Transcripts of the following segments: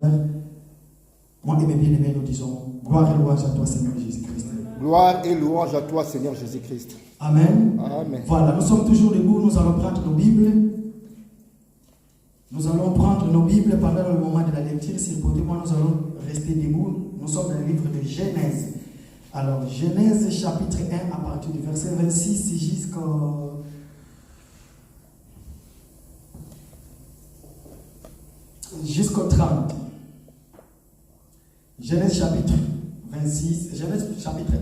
Moi et mes bien-aimés, nous disons gloire et louange à toi, Seigneur Jésus-Christ. Gloire et louange à toi, Seigneur Jésus-Christ. Amen. Amen. Voilà, nous sommes toujours debout, nous allons prendre nos Bibles. Nous allons prendre nos Bibles pendant le moment de la lecture. S'il vous plaît, nous allons rester debout. Nous sommes dans le livre de Genèse. Alors, Genèse chapitre 1 à partir du verset 26 jusqu'au 30. Genèse chapitre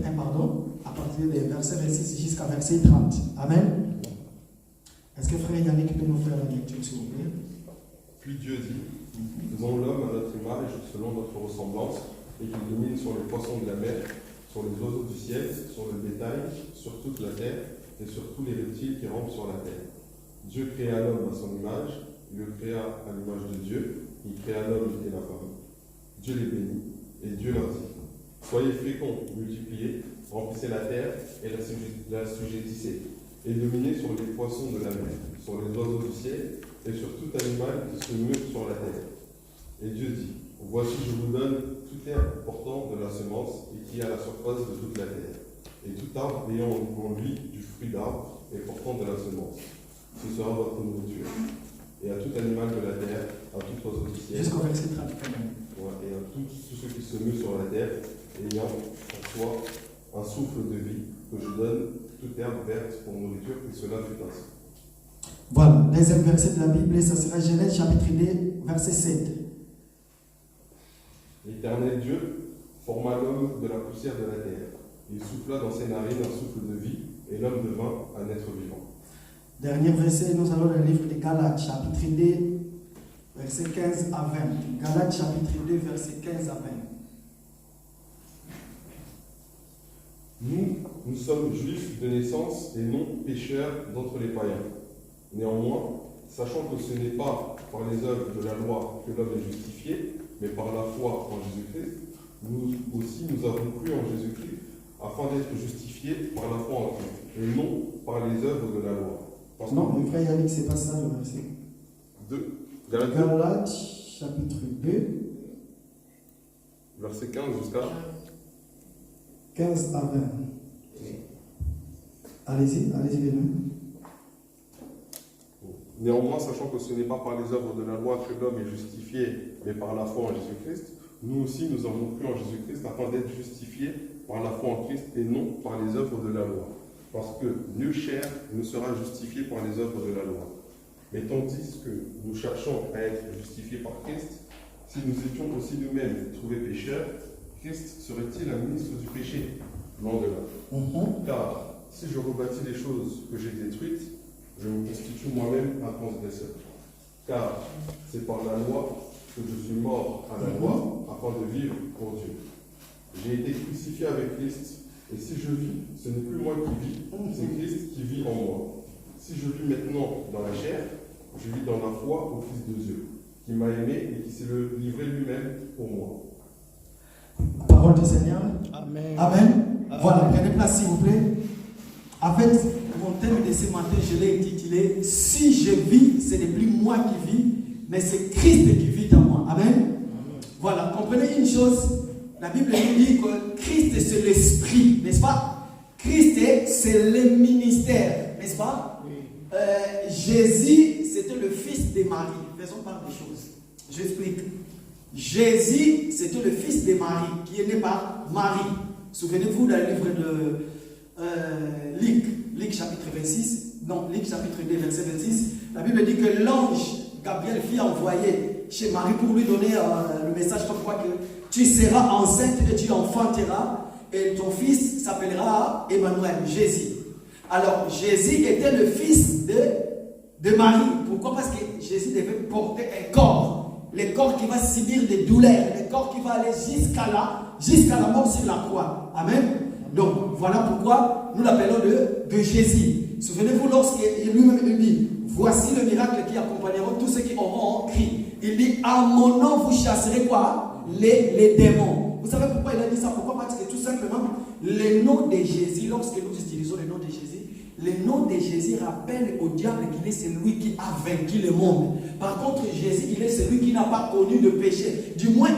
1, pardon, à partir des versets 26 jusqu'à verset 30. Amen. Est-ce que frère Yannick peut nous faire la lecture, s'il vous plaît? Puis Dieu dit, faisons l'homme à notre image, selon notre ressemblance, et qu'il domine sur les poissons de la mer, sur les oiseaux du ciel, sur le bétail, sur toute la terre, et sur tous les reptiles qui rampent sur la terre. Dieu créa l'homme à son image, il le créa à l'image de Dieu, il créa l'homme et la femme. Dieu les bénit, et Dieu leur dit, soyez féconds, multipliez, remplissez la terre et la sujettissez, et dominez sur les poissons de la mer, sur les oiseaux du ciel, et sur tout animal qui se meut sur la terre. Et Dieu dit, voici je vous donne tout herbe portant de la semence et qui est à la surface de toute la terre, et tout arbre ayant en lui du fruit d'arbre et portant de la semence. Ce sera votre nourriture. Et à tout animal de la terre, à tout oiseau du ciel, Jusqu'au verset 30. et à tous ceux qui se meut sur la terre, ayant en soi un souffle de vie, que je donne toute herbe verte pour nourriture, et cela fut ainsi. Voilà, deuxième verset de la Bible, ça sera Genèse chapitre 2, verset 7. L'Éternel Dieu forma l'homme de la poussière de la terre. Il souffla dans ses narines un souffle de vie, et l'homme devint un être vivant. Dernier verset, nous allons dans le livre de Galates, chapitre 2, verset 15 à 20. Galates, chapitre 2, verset 15 à 20. Nous sommes juifs de naissance et non pécheurs d'entre les païens. Néanmoins, sachant que ce n'est pas par les œuvres de la loi que l'homme est justifié, mais par la foi en Jésus-Christ, nous aussi nous avons cru en Jésus-Christ afin d'être justifiés par la foi en Christ, et non par les œuvres de la loi. Parce non, mon frère Yannick, c'est pas ça le verset. 2. Galates, chapitre 2, verset 15 jusqu'à 15 à 20. Allez-y, les deux. Néanmoins, sachant que ce n'est pas par les œuvres de la loi que l'homme est justifié, mais par la foi en Jésus-Christ, nous aussi nous avons cru en Jésus-Christ afin d'être justifiés par la foi en Christ et non par les œuvres de la loi. Parce que nulle chair ne sera justifiée par les œuvres de la loi. Mais tandis que nous cherchons à être justifiés par Christ, si nous étions aussi nous-mêmes trouvés pécheurs, Christ serait-il un ministre du péché? Loin de là. Car si je rebâtis les choses que j'ai détruites, je me constitue moi-même un transgresseur. Car c'est par la loi que je suis mort à la loi afin de vivre pour Dieu. J'ai été crucifié avec Christ, et si je vis, ce n'est plus moi qui vis, c'est Christ qui vit en moi. Si je vis maintenant dans la chair, je vis dans la foi au Fils de Dieu, qui m'a aimé et qui s'est livré lui-même pour moi. Parole du Seigneur. Amen. Amen. Voilà, prenez place s'il vous plaît. En fait, mon thème de ce matin, je l'ai intitulé « Si je vis, ce n'est plus moi qui vis, mais c'est Christ qui vit en moi. » Amen. Voilà, comprenez une chose. La Bible nous dit que Christ c'est l'Esprit, n'est-ce pas? Christ c'est le ministère, n'est-ce pas? Jésus, c'était le fils de Marie. Faisons part des choses. J'explique. Jésus, c'était le fils de Marie, qui est né par Marie. Souvenez-vous dans le livre de Luc chapitre 2, verset 26. La Bible dit que l'ange Gabriel fut envoyé chez Marie pour lui donner le message comme quoi que tu seras enceinte et tu enfanteras et ton fils s'appellera Emmanuel, Jésus. Alors, Jésus était le fils de Marie. Pourquoi? Parce que Jésus devait porter un corps. Le corps qui va subir des douleurs. Le corps qui va aller jusqu'à la mort sur la croix. Amen. Donc, voilà pourquoi nous l'appelons de Jésus. Souvenez-vous, lorsqu'il lui-même dit, voici le miracle qui accompagneront tous ceux qui auront cri. Il dit, à mon nom, vous chasserez quoi? Les démons. Vous savez pourquoi il a dit ça? Pourquoi? Parce que tout simplement, le nom de Jésus, lorsque nous utilisons le nom de Jésus, le nom de Jésus rappelle au diable qu'il est celui qui a vaincu le monde. Par contre, Jésus, il est celui qui n'a pas connu de péché. Du moins,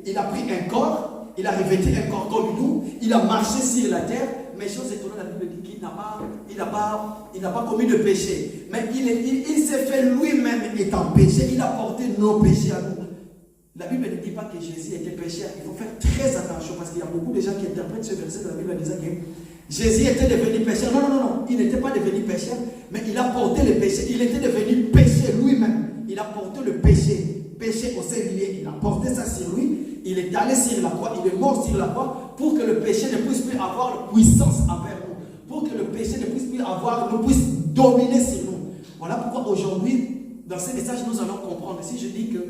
il a pris un corps, il a revêtu un corps comme nous, il a marché sur la terre, mais chose étonnante, la Bible dit qu'il n'a pas commis de péché. Mais il s'est fait lui-même étant péché, il a porté nos péchés à nous. La Bible ne dit pas que Jésus était pécheur. Il faut faire très attention parce qu'il y a beaucoup de gens qui interprètent ce verset de la Bible en disant que Jésus était devenu pécheur. Non, il n'était pas devenu pécheur, mais il a porté le péché. Il était devenu péché lui-même. Il a porté le péché au singulier. Il a porté ça sur lui. Il est allé sur la croix. Il est mort sur la croix pour que le péché ne puisse plus avoir puissance envers nous. Pour que le péché ne puisse plus ne puisse dominer sur nous. Voilà pourquoi aujourd'hui, dans ce message, nous allons comprendre. Si je dis que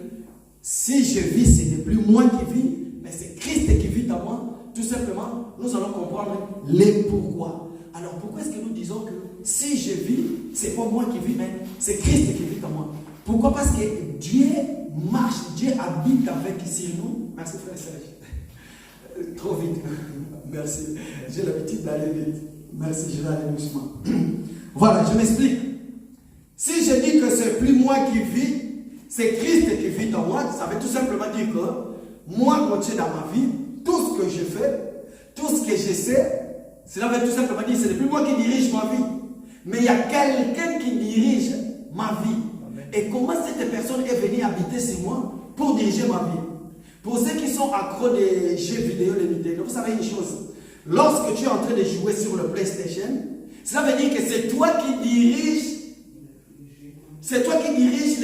si je vis, ce n'est plus moi qui vis, mais c'est Christ qui vit en moi. Tout simplement, nous allons comprendre les pourquoi. Alors pourquoi est-ce que nous disons que si je vis, c'est pas moi qui vis, mais c'est Christ qui vit en moi? Pourquoi? Parce que Dieu marche, Dieu habite avec sur nous. Merci frère Serge. Trop vite. Merci. J'ai l'habitude d'aller vite. Merci, je vais aller doucement. Voilà, je m'explique. Si je dis que c'est plus moi qui vis, c'est Christ qui vit en moi, ça veut tout simplement dire que moi, continuer dans ma vie, tout ce que je fais, tout ce que je sais, cela veut tout simplement dire que ce n'est plus moi qui dirige ma vie, mais il y a quelqu'un qui dirige ma vie. Amen. Et comment cette personne est venue habiter sur moi pour diriger ma vie? Pour ceux qui sont accros des jeux vidéo, les vidéos, vous savez une chose, lorsque tu es en train de jouer sur le PlayStation, cela veut dire que c'est toi qui diriges. C'est toi qui diriges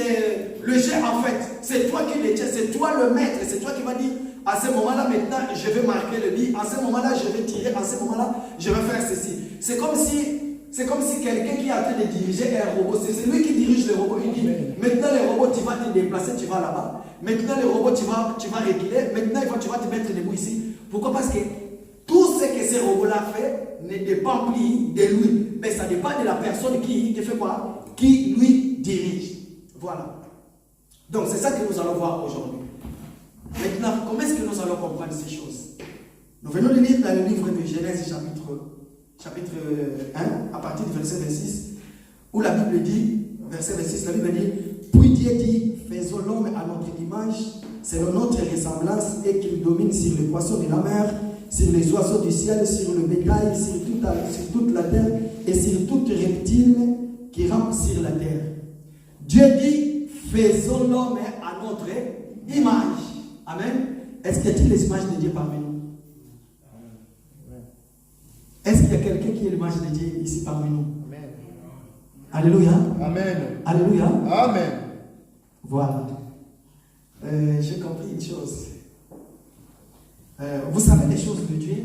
le jeu en fait. C'est toi qui le tiens, c'est toi le maître. C'est toi qui vas dire, à ce moment-là maintenant, je vais marquer le but. À ce moment-là, je vais tirer. À ce moment-là, je vais faire ceci. C'est comme si quelqu'un qui est en train de diriger un robot, c'est celui qui dirige le robot. Il dit, maintenant le robot, tu vas te déplacer, tu vas là-bas. Maintenant le robot, tu vas reculer. Maintenant, tu vas te mettre debout ici. Pourquoi? Parce que tout ce que ce robot-là fait ne dépend plus de lui. Mais ça dépend de la personne qui fait quoi? Qui lui dirige. Voilà. Donc c'est ça que nous allons voir aujourd'hui. Maintenant, comment est-ce que nous allons comprendre ces choses? Nous venons de lire dans le livre de Genèse chapitre 1, à partir du verset 26, où la Bible dit, verset 26, la Bible dit, puis Dieu dit, faisons l'homme à notre image, selon notre ressemblance, et qu'il domine sur les poissons de la mer, sur les oiseaux du ciel, sur le bétail, sur toute la terre, et sur tout reptile qui rampe sur la terre. Dieu dit, faisons l'homme à notre image. Amen. Est-ce qu'il y a les images de Dieu parmi nous? Est-ce qu'il y a quelqu'un qui est l'image de Dieu ici parmi nous? Amen. Alléluia. Amen. Alléluia. Amen. Voilà. J'ai compris une chose. Vous savez les choses de Dieu,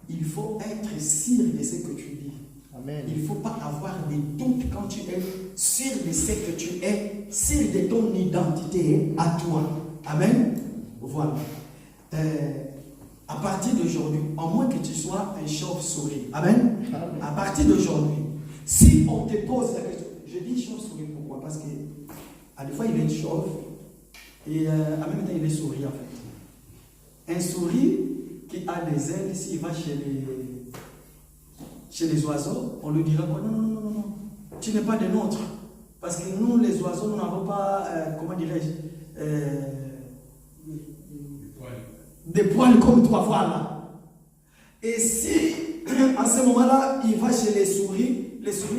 il faut être sûr de ce que tu dis. Amen. Il ne faut pas avoir des doutes quand tu es sûr de ce que tu es, sûr de ton identité à toi. Amen. Voilà. À partir d'aujourd'hui, à moins que tu sois un chauve-souris. Amen. Amen. À partir d'aujourd'hui, si on te pose la question, je dis chauve-souris pourquoi? Parce que à des fois il est chauve et en même temps il est souris en fait. Un souris qui a des ailes, s'il va chez les oiseaux, on lui dira non, tu n'es pas des nôtres. Parce que nous, les oiseaux, nous n'avons pas, comment dirais-je, des poils comme toi, voilà. Et si, à ce moment-là, il va chez les souris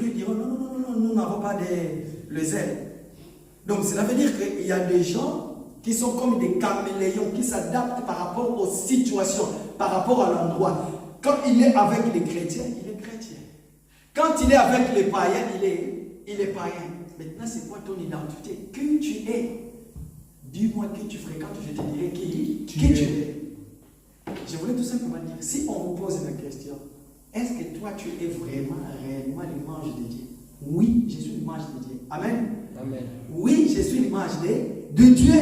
lui diront non, nous n'avons pas les ailes. Donc, cela veut dire qu'il y a des gens qui sont comme des caméléons, qui s'adaptent par rapport aux situations, par rapport à l'endroit. Quand il est avec les chrétiens, il est chrétien. Quand il est avec les païens, il est païen. Maintenant, c'est quoi ton identité? Qui tu es? Dis-moi qui tu fréquentes, je te dirai qui tu es. Je voulais tout simplement dire, si on vous pose la question, est-ce que toi tu es vraiment, réellement l'image de Dieu? Oui, je suis l'image de Dieu. Amen. Amen. Oui, je suis l'image de Dieu.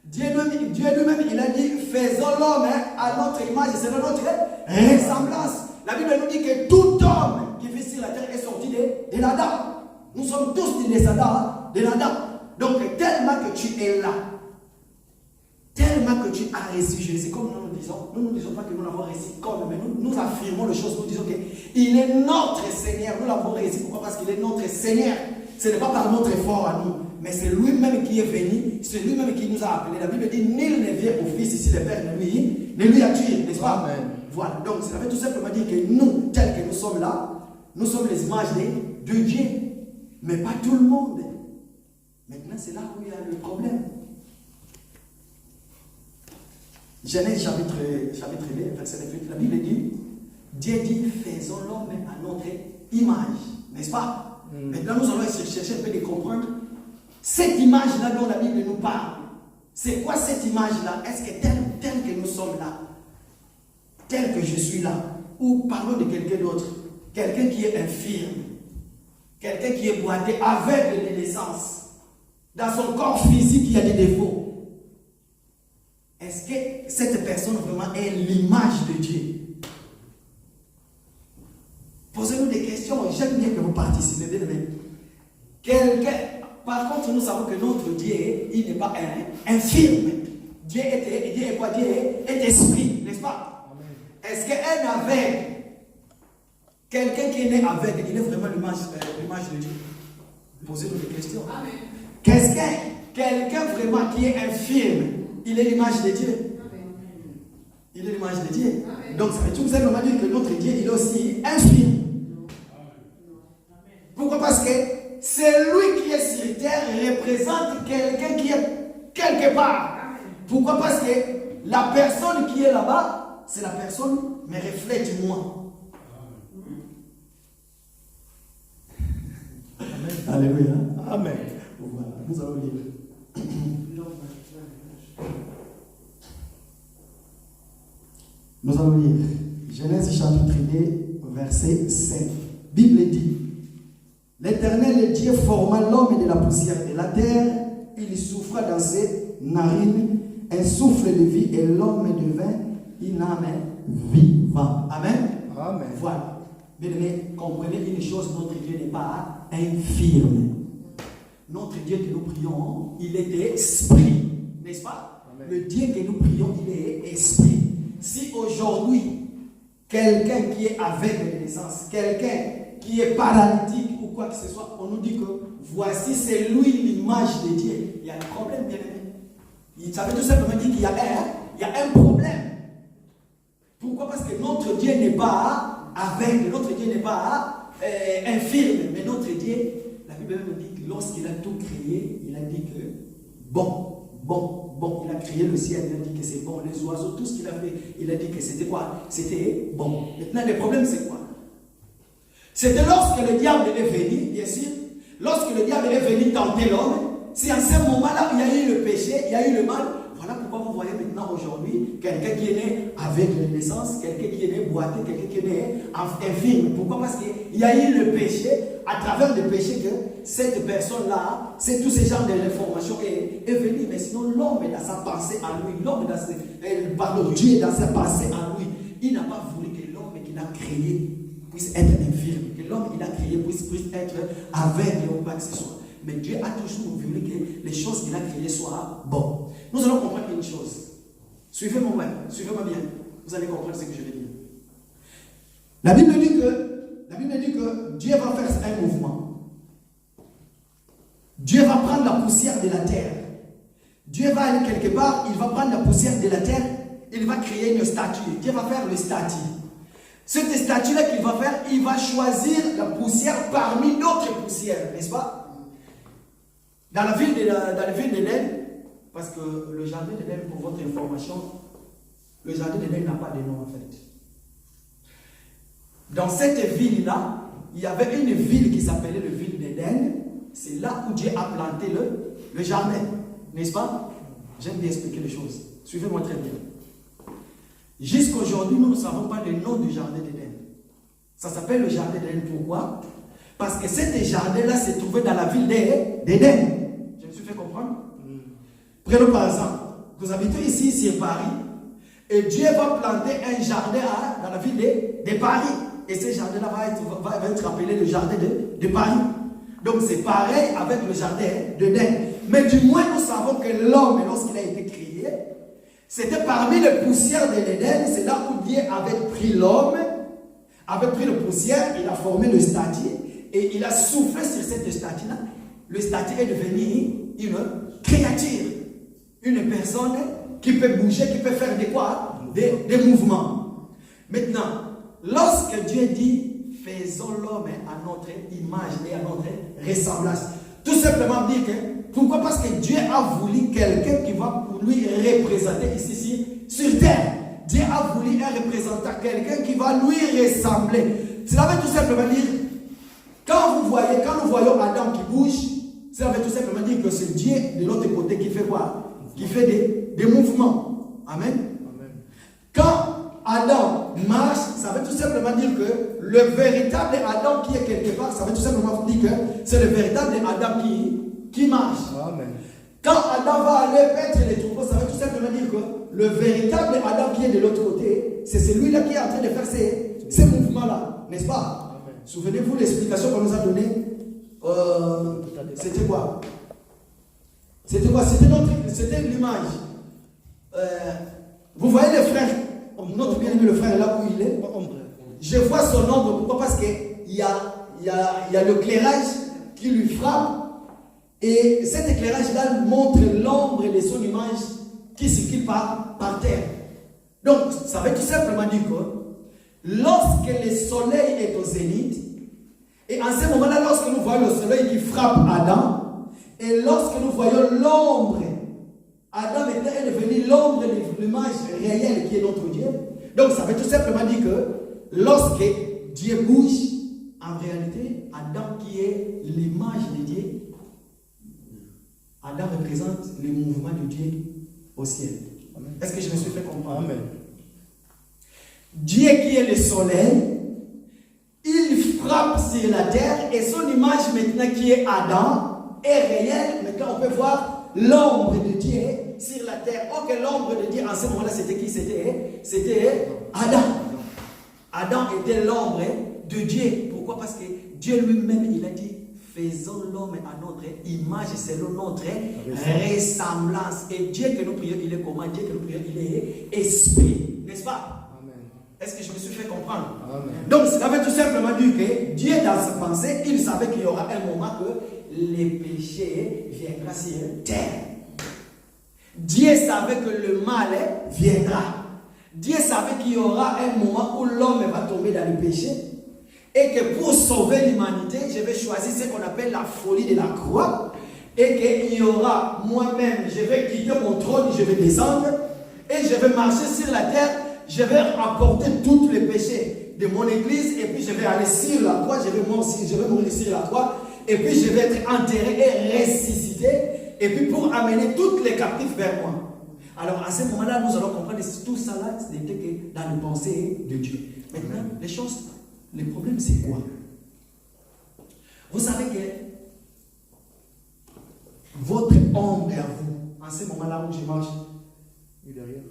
Dieu lui-même, il a dit, faisons l'homme à notre image, c'est notre ressemblance. La Bible nous dit que tout homme qui vit sur la terre est sorti de l'Adam. Nous sommes tous des descendants de l'Adam. Donc, tellement que tu es là, tellement que tu as reçu Jésus, comme nous ne disons pas que nous l'avons reçu comme, mais nous affirmons les choses, nous disons qu'il est notre Seigneur, nous l'avons reçu. Pourquoi? Parce qu'il est notre Seigneur. ce n'est pas par notre effort à nous, mais c'est lui-même qui est venu, c'est lui-même qui nous a appelés. La Bible dit, nul ne vient au Fils si le Père ne lui a tué, n'est-ce pas? Amen. Voilà, donc ça veut tout simplement dire que nous, tels que nous sommes là, nous sommes les images de Dieu, mais pas tout le monde. Maintenant, c'est là où il y a le problème. Genèse chapitre 1, verset 28, la Bible dit, Dieu dit, faisons l'homme à notre image, n'est-ce pas? Maintenant, nous allons chercher un peu de comprendre cette image-là dont la Bible nous parle. C'est quoi cette image-là? Est-ce que tel que nous sommes là, tel que je suis là, ou parlons de quelqu'un d'autre, quelqu'un qui est infirme, quelqu'un qui est boité, aveugle de naissance, dans son corps physique il y a des défauts. Est-ce que cette personne vraiment est l'image de Dieu? Posez-nous des questions. J'aime bien que vous participez. Par contre, nous savons que notre Dieu, il n'est pas infirme. Dieu est quoi? Dieu est esprit, n'est-ce pas? Est-ce qu'un aveugle, quelqu'un qui est né aveugle, il est vraiment l'image de Dieu? Posez-nous des questions. Amen. Qu'est-ce que quelqu'un vraiment qui est infirme, il est l'image de Dieu? Il est l'image de Dieu. Donc ça veut tout simplement dire que notre Dieu, il est aussi infirme. Pourquoi? Parce que c'est lui qui est sur terre représente quelqu'un qui est quelque part. Pourquoi? Parce que la personne qui est là-bas, c'est la personne, mais reflète moi. Alléluia. Amen. Voilà, nous allons lire. Nous allons lire Genèse chapitre 2, verset 7. Bible dit, l'Éternel Dieu forma l'homme de la poussière de la terre, il souffla dans ses narines un souffle de vie et l'homme devint une âme vivante. Amen. Amen. Voilà. Bien-aimés, comprenez une chose, notre Dieu n'est pas infirme. Notre Dieu que nous prions, il est esprit. N'est-ce pas? Amen. Le Dieu que nous prions, il est esprit. Si aujourd'hui, quelqu'un qui est aveugle de naissance, quelqu'un qui est paralytique ou quoi que ce soit, on nous dit que voici c'est lui l'image de Dieu, il y a un problème, bien aimé. Ça veut tout simplement dire qu'il y a un problème. Pourquoi? Parce que notre Dieu n'est pas aveugle, notre Dieu n'est pas infirme, mais notre Dieu, la Bible nous dit que lorsqu'il a tout créé, il a dit que bon, il a créé le ciel, il a dit que c'est bon, les oiseaux, tout ce qu'il a fait, il a dit que c'était quoi? C'était bon. Maintenant, le problème, c'est quoi? C'était lorsque le diable est venu, bien sûr, lorsque le diable est venu tenter l'homme, c'est en ce moment-là il y a eu le péché, il y a eu le mal. Voilà pourquoi vous voyez maintenant aujourd'hui quelqu'un qui est né avec la naissance, quelqu'un qui est né boité, quelqu'un qui est né infirme. Pourquoi? Parce qu'il y a eu le péché, à travers le péché que cette personne-là, c'est tous ces genres d'informations est venu. Mais sinon, l'homme est dans sa pensée à lui, l'homme dans ses, Dieu est dans sa pensée à lui. Il n'a pas voulu que l'homme qu'il a créé puisse être infirme, que l'homme qu'il a créé puisse être aveugle ou quoi que ce soit. Mais Dieu a toujours voulu que les choses qu'il a créées soient bonnes. Nous allons comprendre une chose. Suivez-moi bien. Vous allez comprendre ce que je vais dire. La Bible dit que Dieu va faire un mouvement. Dieu va prendre la poussière de la terre. Dieu va aller quelque part, il va prendre la poussière de la terre, il va créer une statue. Dieu va faire le statue. Cette statue-là qu'il va faire, il va choisir la poussière parmi d'autres poussières, n'est-ce pas? Dans la ville d'Éden, parce que le jardin d'Éden, pour votre information, le jardin d'Éden n'a pas de nom en fait. Dans cette ville-là, il y avait une ville qui s'appelait la ville d'Éden. C'est là où Dieu a planté le jardin, n'est-ce pas? J'aime bien expliquer les choses. Suivez-moi très bien. Jusqu'à aujourd'hui, nous ne savons pas le nom du jardin d'Éden. Ça s'appelle le jardin d'Éden. Pourquoi? Parce que cet jardin-là se trouvait dans la ville d'Éden. Je me suis fait comprendre? Prenons par exemple, vous habitez ici sur Paris, et Dieu va planter un jardin dans la ville de Paris. Et ce jardin-là va être appelé le jardin de Paris. Donc c'est pareil avec le jardin d'Éden. Mais du moins, nous savons que l'homme, lorsqu'il a été créé, c'était parmi les poussières de l'Éden, c'est là où Dieu avait pris l'homme, avait pris la poussière, il a formé le statut, et il a soufflé sur cette statue-là. Le statue est devenu une créature, une personne qui peut bouger, qui peut faire des mouvements. Maintenant, lorsque Dieu dit faisons l'homme à notre image et à notre ressemblance, tout simplement dire que pourquoi? Parce que Dieu a voulu quelqu'un qui va lui représenter ici sur terre. Dieu a voulu un représentant, quelqu'un qui va lui ressembler. Cela veut tout simplement dire, quand nous voyons Adam qui bouge, cela veut tout simplement dire que c'est Dieu de l'autre côté qui fait quoi? Qui fait des mouvements. Amen. Amen. Quand Adam marche, ça veut tout simplement dire que le véritable Adam qui est quelque part, ça veut tout simplement dire que c'est le véritable Adam qui marche. Amen. Quand Adam va aller paître les troupeaux, ça veut tout simplement dire que le véritable Adam qui est de l'autre côté, c'est celui-là qui est en train de faire ces mouvements-là, n'est-ce pas? Amen. Souvenez-vous l'explication qu'on nous a donnée. C'était quoi? C'était l'image. Vous voyez le frère, notre bien-aimé le frère là où il est. Je vois son ombre. Pourquoi? Parce qu'il y a l'éclairage qui lui frappe. Et cet éclairage-là montre l'ombre de son image qui circule par terre. Donc, ça veut tout simplement dire que lorsque le soleil est au zénith, et en ce moment-là, lorsque nous voyons le soleil qui frappe Adam, et lorsque nous voyons l'ombre, Adam est devenu l'ombre de l'image réelle qui est notre Dieu. Donc, ça veut tout simplement dire que lorsque Dieu bouge, en réalité, Adam qui est l'image de Dieu, Adam représente le mouvement de Dieu au ciel. Est-ce que je me suis fait comprendre? Amen. Dieu qui est le soleil, il frappe sur la terre et son image maintenant qui est Adam est réelle. Maintenant on peut voir l'ombre de Dieu sur la terre. Ok, l'ombre de Dieu en ce moment-là c'était qui? C'était Adam. Adam était l'ombre de Dieu. Pourquoi? Parce que Dieu lui-même il a dit faisons l'homme à notre image selon notre ressemblance. Et Dieu que nous prions, il est comment? Dieu que nous prions, il est esprit. N'est-ce pas? Amen. Est-ce que je me suis fait comprendre? Amen. Donc, ça veut tout simplement dire que Dieu, dans sa pensée, il savait qu'il y aura un moment que les péchés viendront sur terre. Dieu savait que le mal viendra. Dieu savait qu'il y aura un moment où l'homme va tomber dans le péché. Et que pour sauver l'humanité, je vais choisir ce qu'on appelle la folie de la croix. Et qu'il y aura moi-même, je vais quitter mon trône, je vais descendre. Et je vais marcher sur la terre. Je vais apporter tous les péchés de mon église. Et puis je vais aller sur la croix. Je vais mourir sur la croix. Et puis je vais être enterré et ressuscité. Et puis pour amener tous les captifs vers moi. Alors à ce moment-là, nous allons comprendre que tout ça là, ce n'était que dans les pensées de Dieu. Maintenant, les choses... Le problème, c'est quoi? Vous savez que votre ombre à vous, en ce moment-là où je marche, il est derrière.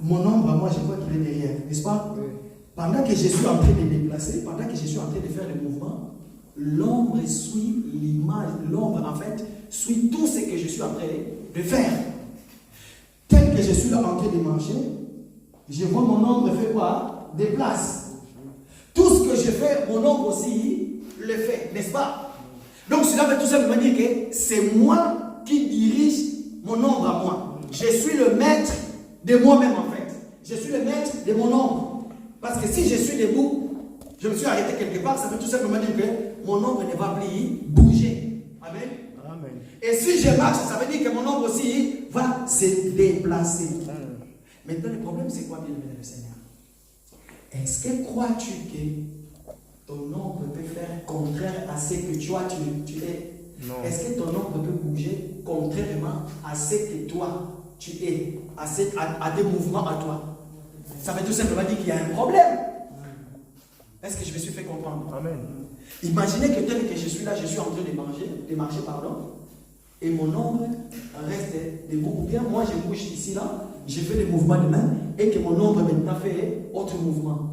Mon ombre à moi, je vois qu'il est derrière, n'est-ce pas? Oui. Pendant que je suis en train de me déplacer, pendant que je suis en train de faire le mouvement, l'ombre suit l'image. L'ombre, en fait, suit tout ce que je suis en train de faire. Tel que je suis là en train de marcher, je vois mon ombre faire quoi? Déplace. Tout ce que je fais, mon ombre aussi le fait, n'est-ce pas? Donc cela veut tout simplement dire que c'est moi qui dirige mon ombre à moi. Je suis le maître de moi-même en fait. Je suis le maître de mon ombre. Parce que si je suis debout, je me suis arrêté quelque part, ça veut tout simplement dire que mon ombre ne va plus bouger. Amen. Amen. Et si je marche, ça veut dire que mon ombre aussi va se déplacer. Maintenant le problème c'est quoi, bien-aimé le Seigneur? Est-ce que crois-tu que ton ombre peut faire contraire à ce que toi tu es? Non. Est-ce que ton ombre peut bouger contrairement à ce que toi tu es, à des mouvements à toi? Ça veut tout simplement dire qu'il y a un problème. Est-ce que je me suis fait comprendre? Amen. Imaginez que tel que je suis là, je suis en train de marcher, et mon ombre reste debout. Ou bien moi je bouge ici là, je fais des mouvements de main et que mon ombre maintenant fait autre mouvement.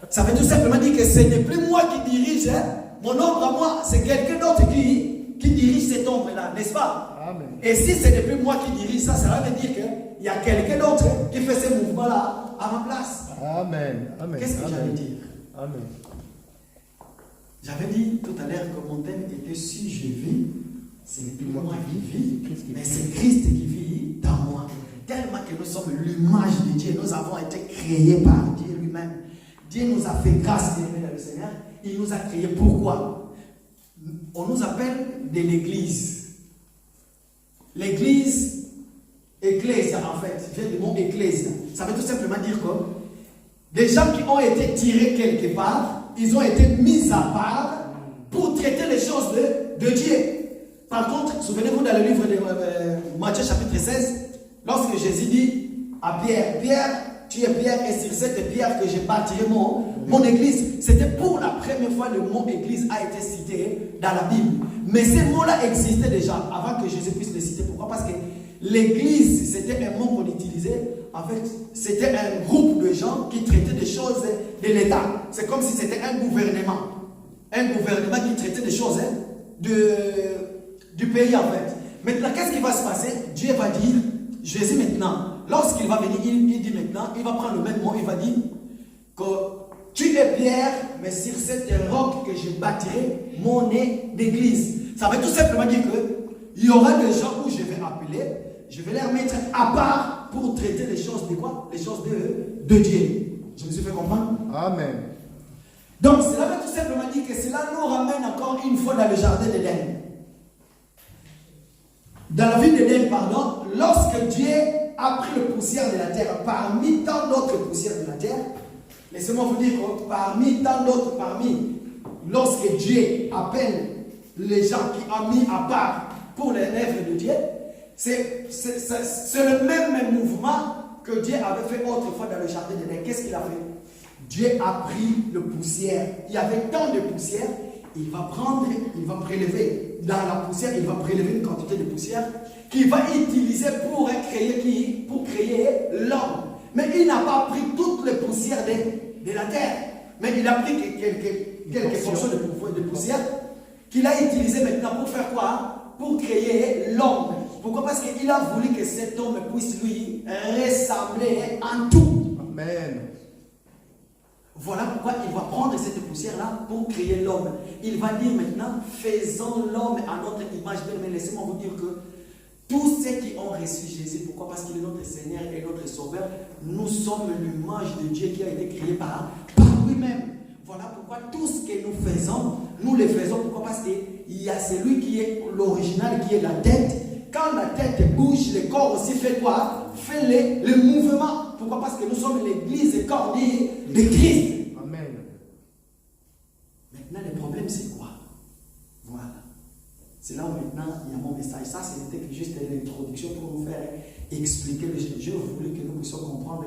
Ça veut tout simplement dire que ce n'est plus moi qui dirige mon ombre à moi, c'est quelqu'un d'autre qui dirige cette ombre-là, n'est-ce pas? Amen. Et si ce n'est plus moi qui dirige ça, ça veut dire qu'il y a quelqu'un d'autre qui fait ces mouvements-là à ma place. Amen. Amen. Qu'est-ce que j'allais dire? Amen. J'avais dit tout à l'heure que mon thème était si je vis, ce n'est plus moi qui vis, mais c'est Christ qui vit dans moi. Tellement que nous sommes l'image de Dieu, nous avons été créés par Dieu lui-même. Dieu nous a fait grâce, bien-aimé dans le Seigneur. Il nous a créés. Pourquoi? On nous appelle de l'église. L'église, ecclésia en fait, vient du mot ecclésia. Ça veut tout simplement dire que des gens qui ont été tirés quelque part, ils ont été mis à part pour traiter les choses de Dieu. Par contre, souvenez-vous dans le livre de Matthieu chapitre 16, lorsque Jésus dit à Pierre, Pierre, tu es Pierre et sur cette pierre que j'ai bâti mon église. C'était pour la première fois le mot église a été cité dans la Bible. Mais ces mots-là existaient déjà avant que Jésus puisse les citer. Pourquoi? Parce que l'église, c'était un mot qu'on utilisait. En fait, c'était un groupe de gens qui traitaient des choses de l'État. C'est comme si c'était un gouvernement. Un gouvernement qui traitait des choses du pays en fait. Maintenant, qu'est-ce qui va se passer? Dieu va dire, Jésus maintenant, lorsqu'il va venir, il dit maintenant, il va prendre le même mot, il va dire que tu es Pierre, mais sur cette roc que je bâtirai mon église. Ça veut tout simplement dire qu'il y aura des gens où je vais appeler, je vais les mettre à part pour traiter les choses de quoi? Les choses de Dieu. Je me suis fait comprendre? Amen. Donc cela veut tout simplement dire que cela nous ramène encore une fois dans le jardin d'Éden. Dans la ville d'Éden, pardon, lorsque Dieu a pris le poussière de la terre, parmi tant d'autres poussières de la terre, laissez-moi vous dire que parmi tant d'autres, lorsque Dieu appelle les gens qui ont mis à part pour les œuvres de Dieu, c'est le même mouvement que Dieu avait fait autrefois dans le jardin d'Éden. Qu'est-ce qu'il a fait? Dieu a pris le poussière. Il y avait tant de poussière, il va prélever dans la poussière, il va prélever une quantité de poussière qu'il va utiliser pour créer l'homme. Mais il n'a pas pris toutes les poussières de la terre, mais il a pris quelques portions de poussière qu'il a utilisé maintenant pour faire quoi? Pour créer l'homme. Pourquoi? Parce qu'il a voulu que cet homme puisse lui ressembler en tout. Amen. Voilà pourquoi il va prendre cette poussière-là pour créer l'homme. Il va dire maintenant, faisons l'homme à notre image. Mais laissez-moi vous dire que tous ceux qui ont reçu Jésus, pourquoi? Parce qu'il est notre Seigneur et notre Sauveur. Nous sommes l'image de Dieu qui a été créée par lui-même. Voilà pourquoi tout ce que nous faisons, nous le faisons. Pourquoi? Parce qu'il y a celui qui est l'original, qui est la tête. Quand la tête bouge, le corps aussi fait quoi? Fait les mouvements. Pourquoi? Parce que nous sommes l'église cornée de Christ. Amen. Maintenant, le problème, c'est quoi? Voilà. C'est là où maintenant, il y a mon message. Ça, c'était juste l'introduction pour nous faire expliquer le sujet. Je voulais que nous puissions comprendre.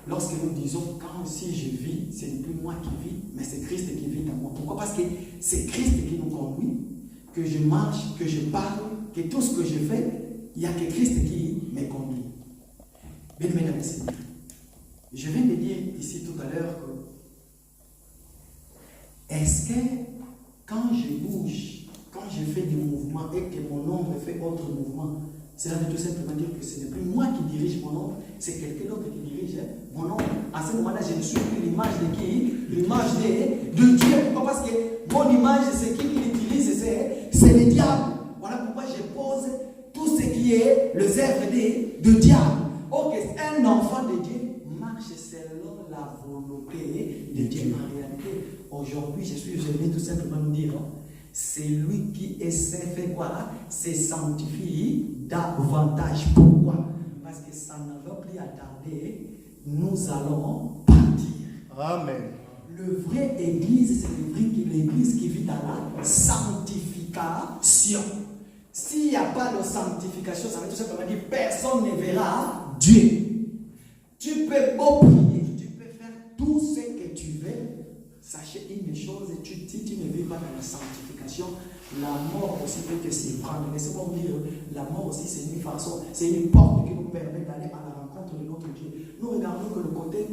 Lorsque nous disons, quand si je vis, ce n'est plus moi qui vis, mais c'est Christ qui vit en moi. Pourquoi? Parce que c'est Christ qui nous conduit, que je marche, que je parle, que tout ce que je fais, il n'y a que Christ qui me conduit. Bien, mesdames et messieurs, je viens de dire ici tout à l'heure que est-ce que quand je bouge, quand je fais des mouvements et que mon ombre fait autre mouvement, cela veut tout simplement dire que ce n'est plus moi qui dirige mon ombre, c'est quelqu'un d'autre qui dirige mon ombre. À ce moment-là, je ne suis plus l'image de qui? L'image de Dieu. Pourquoi? Parce que mon image, c'est qui l'utilise, c'est le diable. Voilà pourquoi je pose tout ce qui est le œuvre de diable. Ok, un enfant de Dieu marche selon la volonté de Dieu. En réalité, aujourd'hui, je venu tout simplement nous dire, c'est lui qui essaie de faire quoi? C'est sanctifier davantage. Pourquoi? Parce que ça ne va plus attarder, nous allons partir. Amen. Le vrai église, c'est l'église qui vit dans la sanctification. S'il n'y a pas de sanctification, ça veut tout simplement dire personne ne verra Dieu. Tu peux beau prier, tu peux faire tout ce que tu veux. Sachez une chose, si tu ne vis pas dans la sanctification, la mort aussi peut te surprendre. Laissez-moi vous dire, la mort aussi c'est une façon, c'est une porte qui nous permet d'aller à la rencontre de notre Dieu. Nous regardons que le côté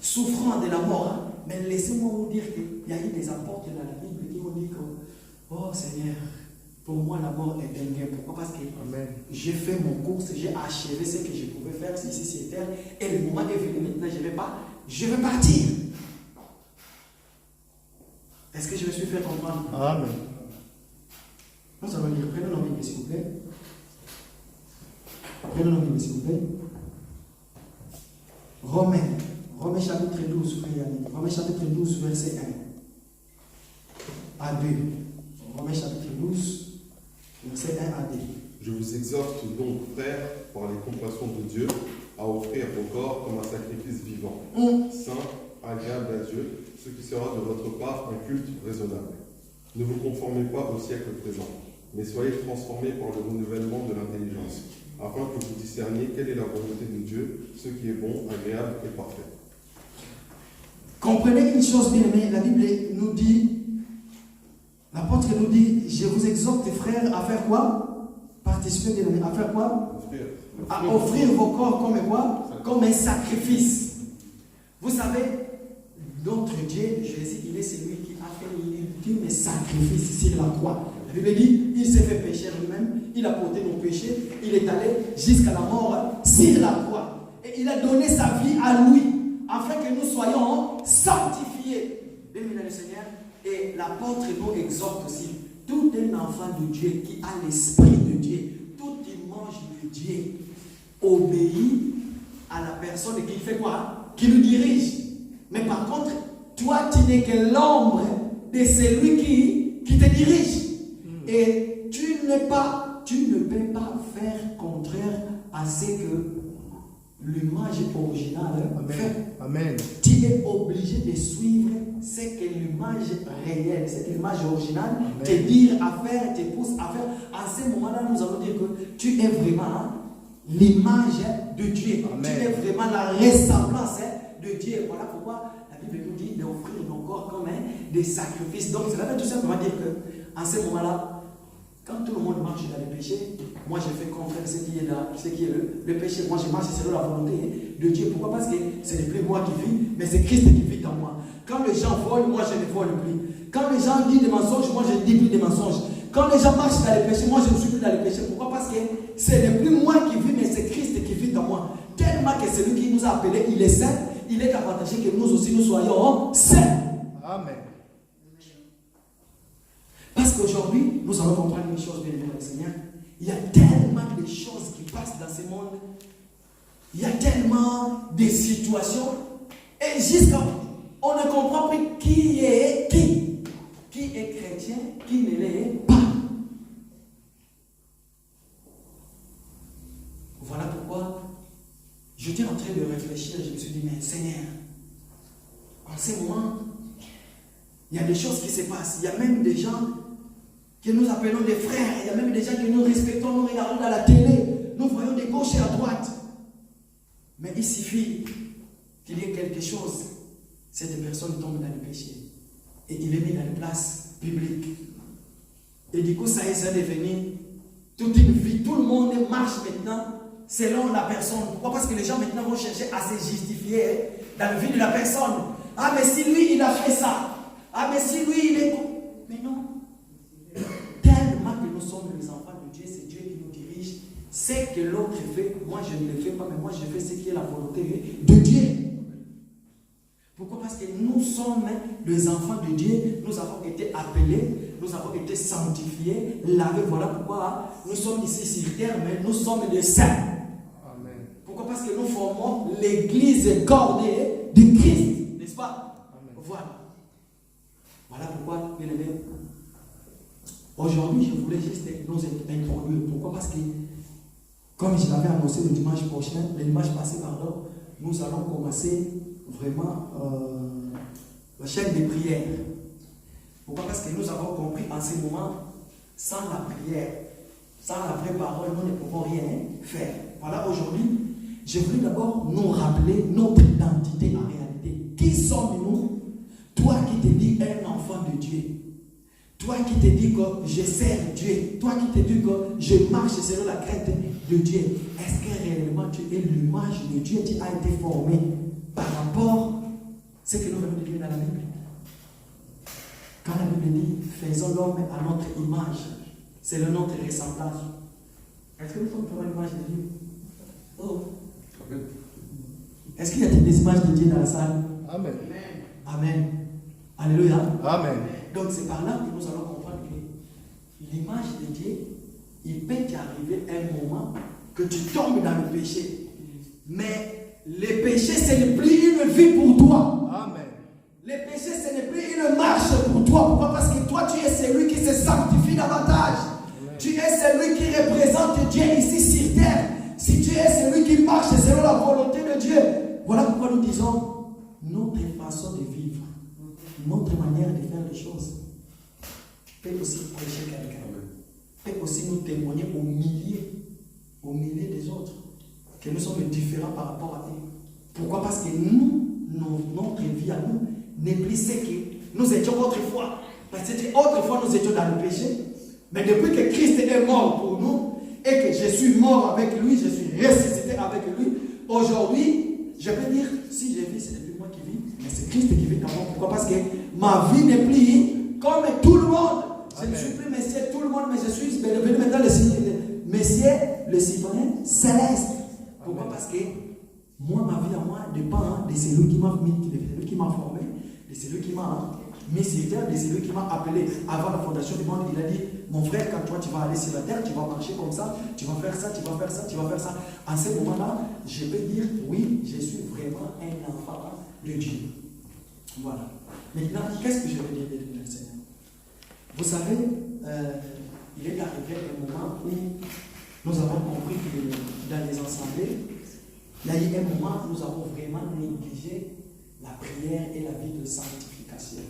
souffrant de la mort, hein, mais laissez-moi vous dire qu'il y a eu des apôtres dans la Bible qui ont dit que, oh Seigneur, pour moi la mort est un gain. Pourquoi? Parce que j'ai fait mon course, j'ai achevé ce que je pouvais faire ici sur terre, et le moment est venu maintenant, je vais partir. Est-ce que je me suis fait comprendre? Amen. Nous allons lire. Prenez nos Bibles, s'il vous plaît. Prenez nos Bibles, s'il vous plaît. Romains chapitre 12, frère Yannick. Romains chapitre 12, verset 1 à 2. Romains chapitre 12, verset 1 à 2. Je vous exhorte donc, frères, par les compassions de Dieu, à offrir vos corps comme un sacrifice vivant, saint, agréable à Dieu, ce qui sera de votre part un culte raisonnable. Ne vous conformez pas au siècle présent, mais soyez transformés par le renouvellement de l'intelligence, afin que vous discerniez quelle est la volonté de Dieu, ce qui est bon, agréable et parfait. Comprenez une chose bien aimée, la Bible nous dit, l'apôtre nous dit, je vous exhorte frères à faire quoi? Participer bien aimé, à faire quoi? À offrir vos corps comme quoi? Comme un sacrifice. Vous savez, notre Dieu, Jésus, il est celui qui a fait l'ultime sacrifice sur la croix. La Bible dit, il s'est fait pécher lui-même, il a porté nos péchés, il est allé jusqu'à la mort sur la croix. Et il a donné sa vie à lui, afin que nous soyons sanctifiés. Bien-aimés le Seigneur. Et l'apôtre nous exhorte aussi, tout un enfant de Dieu qui a l'esprit de Dieu, tout image de Dieu, obéit à la personne qui fait quoi? Qui nous dirige. Mais par contre, toi, tu n'es que l'ombre de celui qui te dirige. Et tu ne peux pas faire contraire à ce que l'image originale fait. Amen. Tu es obligé de suivre ce que l'image réelle, ce que l'image originale te dit à faire, te pousse à faire. À ce moment-là, nous allons dire que tu es vraiment l'image de Dieu. Amen. Tu es vraiment la ressemblance de Dieu. Voilà pourquoi la Bible nous dit d'offrir nos corps comme des sacrifices. Donc, cela veut tout simplement dire qu'en ce moment-là, quand tout le monde marche dans le péché, moi je fais contraire ce qui est le péché. Moi je marche selon la volonté de Dieu. Pourquoi? Parce que ce n'est plus moi qui vis, mais c'est Christ qui vit en moi. Quand les gens volent, moi je ne vole plus. Quand les gens disent des mensonges, moi je ne dis plus des mensonges. Quand les gens marchent dans le péché, moi je ne suis plus dans le péché. Pourquoi? Parce que ce n'est plus moi qui vis, mais c'est Christ qui vit en moi. Tellement que celui qui nous a appelés, il est saint, il est avantagé que nous aussi nous soyons saints. Amen. Parce qu'aujourd'hui, nous allons comprendre une chose, bien aimé le Seigneur. Il y a tellement de choses qui passent dans ce monde. Il y a tellement de situations. Et jusqu'à on ne comprend plus qui est qui. Qui est chrétien, qui ne l'est pas. Voilà pourquoi j'étais en train de réfléchir. Je me suis dit, mais Seigneur, en ce moment, il y a des choses qui se passent. Il y a même des gens que nous appelons des frères. Il y a même des gens que nous respectons, nous regardons dans la télé. Nous voyons de gauche et à droite. Mais il suffit qu'il y ait quelque chose. Cette personne tombe dans le péché. Et il est mis dans une place publique. Et du coup, ça est devenu toute une vie. Tout le monde marche maintenant selon la personne. Pourquoi? Parce que les gens maintenant vont chercher à se justifier dans la vie de la personne. Ah, mais si lui, il a fait ça. Ah, mais si lui, il est... Mais non. Tellement que nous sommes les enfants de Dieu, c'est Dieu qui nous dirige. Ce que l'autre fait, moi je ne le fais pas, mais moi je fais ce qui est la volonté de Dieu. Pourquoi? Parce que nous sommes les enfants de Dieu, nous avons été appelés, nous avons été sanctifiés, lavés. Voilà pourquoi nous sommes ici sur terre, mais nous sommes les saints. Amen. Pourquoi? Parce que nous formons l'église corps de Christ, n'est-ce pas? Amen. Voilà pourquoi, bien aimé, aujourd'hui je voulais juste nous introduire. Pourquoi? Parce que, comme je l'avais annoncé le dimanche passé, nous allons commencer vraiment la chaîne des prières. Pourquoi? Parce que nous avons compris en ce moment, sans la prière, sans la vraie parole, nous ne pouvons rien faire. Voilà, aujourd'hui, je voulais d'abord nous rappeler notre identité en réalité. Qui sommes-nous? Toi qui te dis un enfant de Dieu. Toi qui te dis que je sers Dieu. Toi qui te dis que je marche selon la crainte de Dieu. Est-ce que réellement tu es l'image de Dieu? Tu as été formé par rapport à ce que nous venons de lire dans la Bible. Quand la Bible dit, faisons l'homme à notre image, c'est le notre ressemblance. Est-ce que nous sommes vraiment l'image de Dieu? Oh. Est-ce qu'il y a des images de Dieu dans la salle? Amen. Amen. Alléluia. Amen. Donc c'est par là que nous allons comprendre que l'image de Dieu, il peut t'arriver un moment que tu tombes dans le péché. Mais le péché, ce n'est plus une vie pour toi. Amen. Le péché, ce n'est plus une marche pour toi. Pourquoi? Parce que toi, tu es celui qui se sanctifie davantage. Amen. Tu es celui qui représente Dieu ici sur terre. Si tu es celui qui marche selon la volonté de Dieu, voilà pourquoi nous disons notre façon de vivre, notre manière de faire les choses peut aussi prêcher quelqu'un, peut aussi nous témoigner au milieu des autres, que nous sommes différents par rapport à eux. Pourquoi? Parce que notre vie à nous n'est plus ce que nous étions autrefois. Parce que autrefois nous étions dans le péché, mais depuis que Christ est mort pour nous et que je suis mort avec lui, je suis ressuscité avec lui, aujourd'hui, je peux dire, si je vis, ce n'est plus moi qui vis, mais c'est Christ qui vit en moi. Pourquoi? Parce que ma vie n'est plus comme tout le monde. Je ne suis plus Messie tout le monde, mais je suis devenu maintenant le Messie, le citoyen céleste. Pourquoi? Parce que moi, ma vie à moi dépend de celui qui m'a mis, de celui qui m'a formé, de celui qui m'a mis sur terre, de celui qui m'a appelé avant la fondation du monde. Il a dit, mon frère, quand toi tu vas aller sur la terre, tu vas marcher comme ça, tu vas faire ça, tu vas faire ça, tu vas faire ça. En ce moment-là, je peux dire, oui, je suis vraiment un enfant de Dieu. Voilà. Maintenant, qu'est-ce que je veux dire de Seigneur? Vous savez, il est arrivé un moment où nous avons compris que dans les assemblées, il y a eu un moment où nous avons vraiment négligé la prière et la vie de sanctification.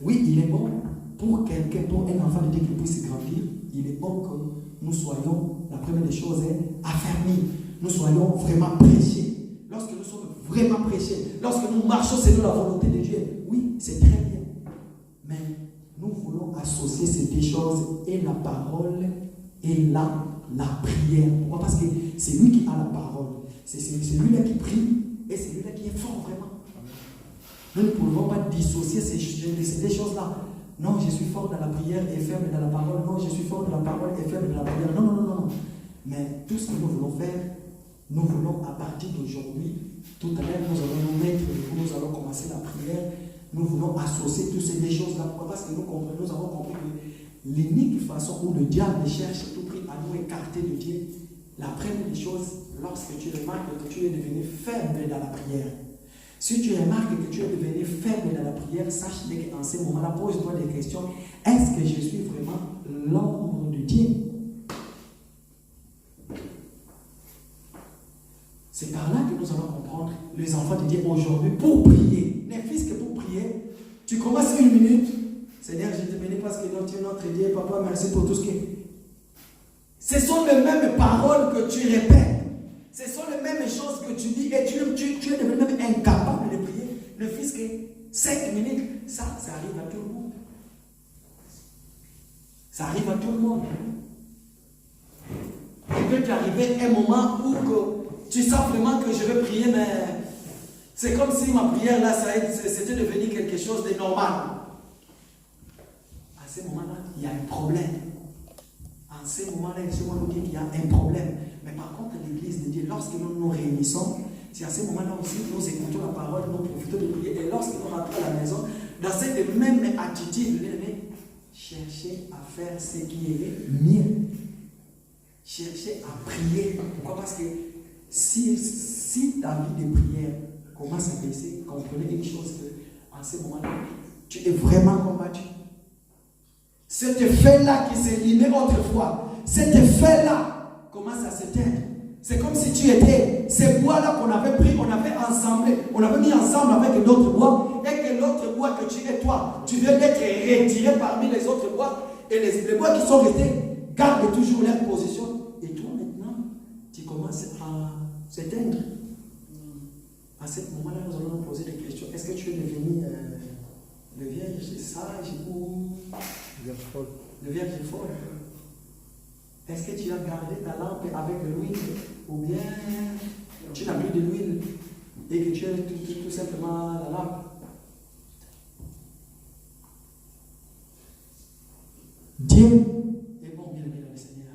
Oui, il est bon pour quelqu'un, pour un enfant de Dieu qui puisse grandir, il est bon que nous soyons, la première des choses est affermis, nous soyons vraiment prêchés. Lorsque nous sommes vraiment prêchés, lorsque nous marchons selon la volonté de Dieu, oui, c'est très bien. Mais nous voulons associer ces deux choses, et la parole et la prière. Pourquoi? Parce que c'est lui qui a la parole. C'est celui-là qui prie et c'est celui-là qui est fort vraiment. Nous ne pouvons pas dissocier ces deux choses-là. Non, je suis fort dans la prière et faible dans la parole. Non, je suis fort dans la parole et faible dans la prière. Non, non, non, non. Mais tout ce que nous voulons faire, nous voulons à partir d'aujourd'hui, tout à l'heure, nous allons nous mettre, nous allons commencer la prière. Nous voulons associer toutes ces deux choses-là. Pourquoi? Parce que nous avons compris que l'unique façon où le diable cherche tout prix à nous écarter de Dieu, la première des choses, lorsque tu remarques que tu es devenu faible dans la prière. Si tu remarques que tu es devenu faible dans la prière, sache qu'en ce moment-là, pose-toi des questions. Est-ce que je suis vraiment l'ombre de Dieu? C'est par là que nous allons comprendre les enfants de Dieu aujourd'hui pour prier. Ne fût-ce que pour prier, tu commences une minute. Seigneur, je te bénis parce que tu es notre Dieu. Papa, merci pour tout ce que... Ce sont les mêmes paroles que tu répètes. Ce sont les mêmes choses que tu dis et tu es devenu même incapable de prier. Ne fût-ce que 5 minutes, ça arrive à tout le monde. Ça arrive à tout le monde. Il peut t'arriver un moment où tu sens vraiment que je veux prier, mais c'est comme si ma prière là, c'était devenu quelque chose de normal. À ce moment-là, il y a un problème. En ce moment-là, il nous dit qu'il y a un problème. Mais par contre, l'église de Dieu, lorsque nous nous réunissons, c'est à ce moment-là aussi que nous écoutons la parole, nous profitons de prier. Et lorsque nous rentrons à la maison, dans cette même attitude, cherchez à faire ce qui est mieux. Cherchez à prier. Pourquoi? Parce que si ta vie de prière commence à baisser, comprenez une chose, en ce moment-là, tu es vraiment combattu. Cet effet-là qui s'élimait autrefois, cet effet-là commence à s'éteindre. C'est comme si tu étais ces bois-là qu'on avait pris, on avait ensemble, on avait mis ensemble avec d'autres bois, et que l'autre bois que tu es toi, tu viens d'être retiré parmi les autres bois, et les bois qui sont restés gardent toujours leur position. Et toi maintenant, tu commences à s'éteindre. À ce moment-là, nous allons nous poser des questions. Est-ce que tu es devenu le vierge sage ou le vierge folle? Est-ce que tu as gardé ta lampe avec de l'huile ou bien tu n'as plus de l'huile et que tu as tout simplement la lampe? Dieu est bon, bien aimé dans le Seigneur.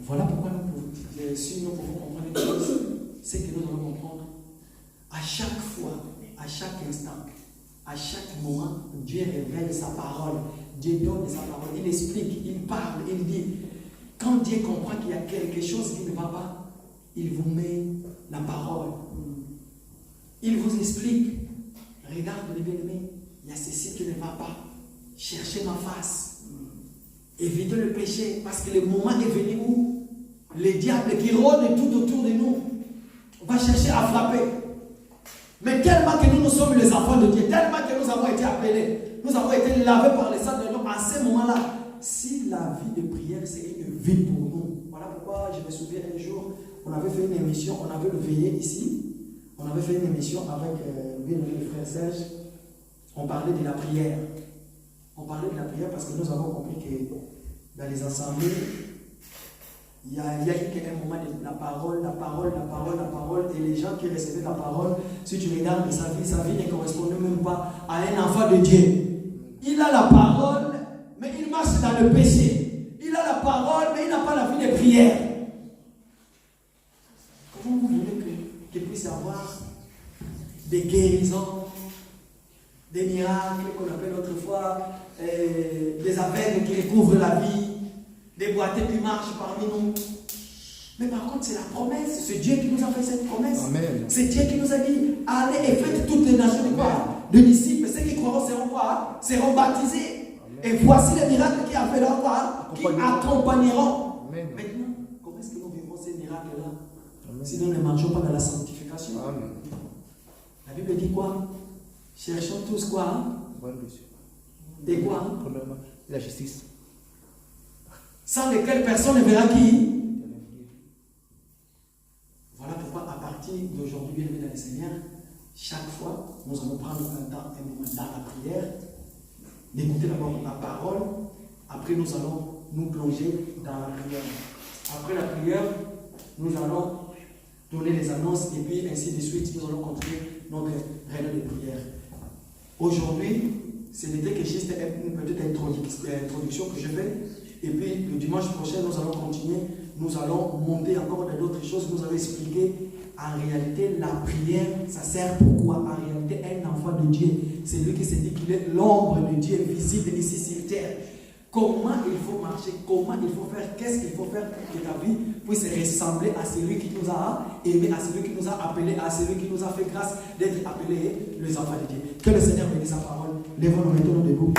Voilà pourquoi si nous pouvons comprendre une chose, c'est que nous allons comprendre à chaque fois, à chaque instant, À chaque moment, Dieu révèle sa parole. Dieu donne sa parole. Il explique, il parle, il dit. Quand Dieu comprend qu'il y a quelque chose qui ne va pas, il vous met la parole. Il vous explique. Regarde les bien-aimés, il y a ceci qui ne va pas. Cherchez ma face. Évitez le péché. Parce que le moment est venu où le diable qui rôde tout autour de nous va chercher à frapper. Mais tellement que nous sommes les enfants de Dieu, tellement que nous avons été appelés, nous avons été lavés par le sang de l'homme, à ce moment-là, si la vie de prière c'est une vie pour nous. Voilà pourquoi je me souviens un jour, on avait fait une émission, on avait le veillé ici, on avait fait une émission avec le frère Serge, on parlait de la prière. On parlait de la prière parce que nous avons compris que dans les assemblées, il y a eu un moment de la parole, et les gens qui recevaient la parole, si tu regardes sa vie ne correspondait même pas à un enfant de Dieu. Il a la parole, mais il marche dans le péché. Il a la parole, mais il n'a pas la vie de prière. Comment vous voulez qu'il puisse avoir des guérisons, des miracles qu'on appelle autrefois, des aveugles qui recouvrent la vie, des boiteux qui marchent parmi nous? Mais par contre, c'est la promesse. C'est Dieu qui nous a fait cette promesse. Amen. C'est Dieu qui nous a dit, allez et faites toutes les nations de disciples. Ceux qui croiront seront quoi? Seront baptisés. Amen. Et voici les miracles qui appelleront quoi? Qui accompagneront. Amen. Maintenant, comment est-ce que nous vivons ces miracles-là si nous ne marchons pas dans la sanctification? Amen. La Bible dit quoi? Cherchons tous quoi? Et quoi? La justice. Sans lesquels personne ne verra qui? Voilà pourquoi à partir d'aujourd'hui, bien aimé dans le Seigneur, chaque fois, nous allons prendre un temps, un moment dans la prière, d'écouter d'abord la parole, après nous allons nous plonger dans la prière. Après la prière, nous allons donner les annonces et puis ainsi de suite, nous allons continuer notre réunion de prière. Aujourd'hui, ce n'était que juste une petite introduction que je fais. Et puis le dimanche prochain, nous allons continuer. Nous allons monter encore dans d'autres choses. Nous allons expliquer en réalité la prière, ça sert pourquoi? En réalité, un enfant de Dieu, c'est lui qui se dit qu'il est l'ombre de Dieu visible ici sur terre. Comment il faut marcher, comment il faut faire, qu'est-ce qu'il faut faire pour que ta vie puisse ressembler à celui qui nous a aimés, à celui qui nous a appelés, à celui qui nous a fait grâce d'être appelés les enfants de Dieu. Que le Seigneur bénisse sa parole. Lèvons-nous maintenant debout.